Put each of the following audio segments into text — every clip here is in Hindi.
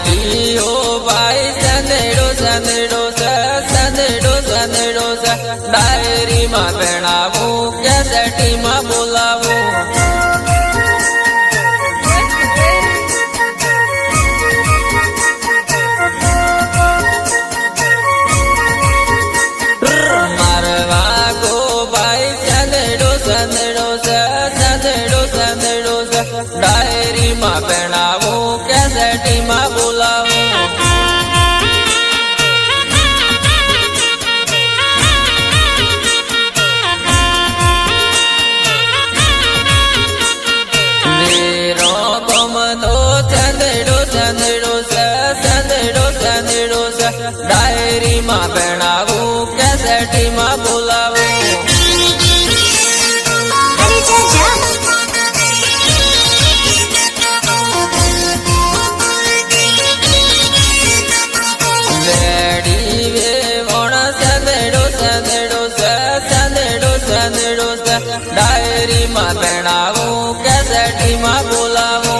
की हो भाई संदेड़ो संदेड़ो संदेड़ो संदेड़ो डायरी में बेणावू कैसेटी में बोलावू मारवा को भाई संदेड़ो संदेड़ो संदेड़ो संदेड़ो डायरी में बेणावू कैसेटी में बोलावू डायरी में बेणावू कैसेटी में बोलावू वेड़ी वे वोण संदेड़ो संदेड़ो संदेड़ो संदेड़ो डायरी में बेणावू कैसेटी में बोलावू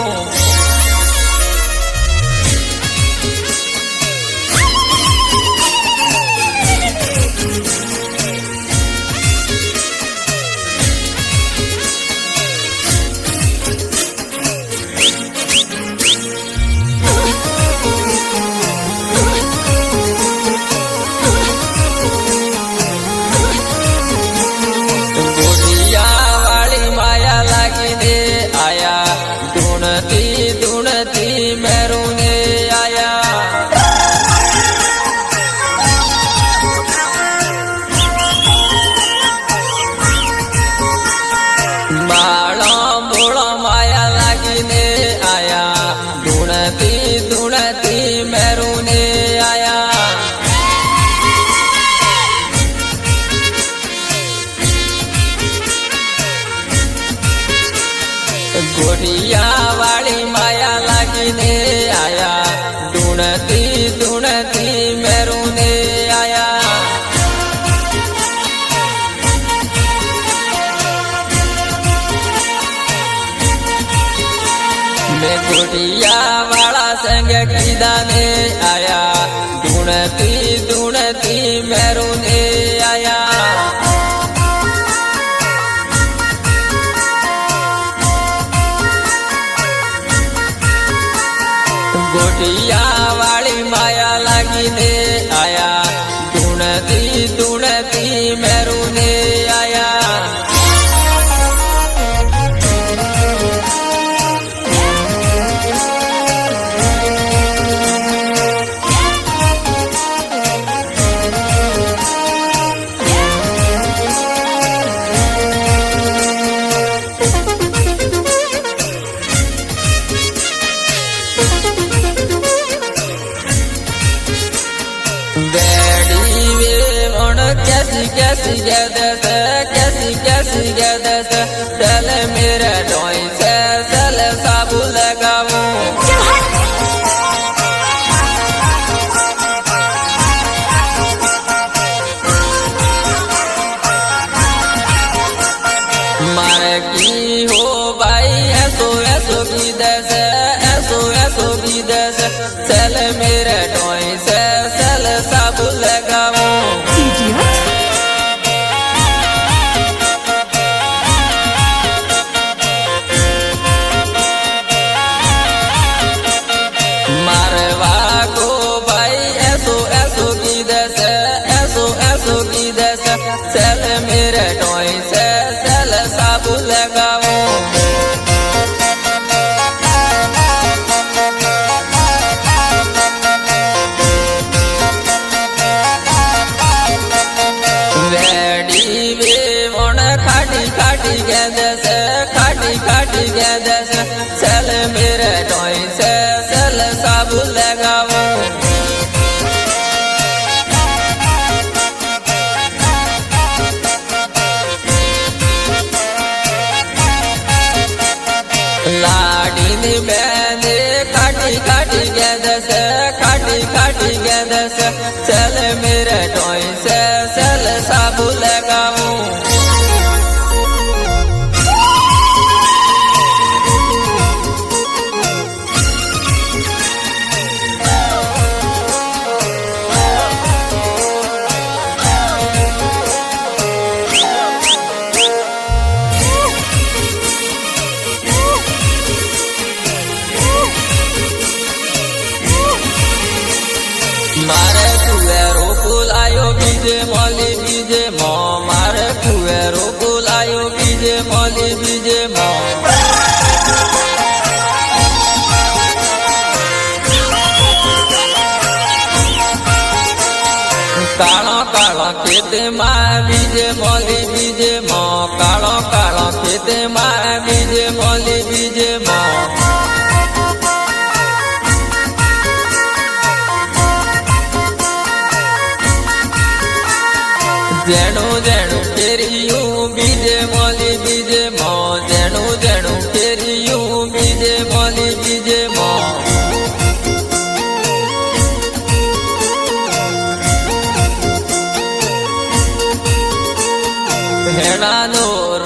गोटिया वाली माया लागिने आया ढूंढती ढूंढती मेरूने आया मैं गोटिया वाला संग किदाने आया ढूंढती ढूंढती मेरूने आया गोटिया वाली माया लागिने आया ढूंढती ढूंढती मेरूने आया कैसी गदस चल मेरे ढोई से चल साबु लगावू मारे की हो भाई ऐसो ऐसो की दस ऐसो की दस चल मेरे ढोई से चल साबु लगावू चल मेरे ढोई से चल साबु लगावू वेड़ी वे वोण खाटी खाटी गेंदस खाटी खाटी गेंदस चल मेरे ढोई से चल साबु लगावू लाडीनी मैंने खाटी खाटी गेंदस चल मेरे ढोई से चल साबु लगावू બીજે મોલી બીજે મો મારે કુવેરો બોલાયો બીજે મોલી બીજે મો કાળો કાળો ખેતમાં બીજે મોલી બીજે મો કાળો કાળો ખેતમાં બીજે મોલી બીજે મો જેણું જેણું કેરિયું બીજે મોલી બીજે મો જેણું જેણું કેરિયું બીજે મોલી બીજે મો હેણાનો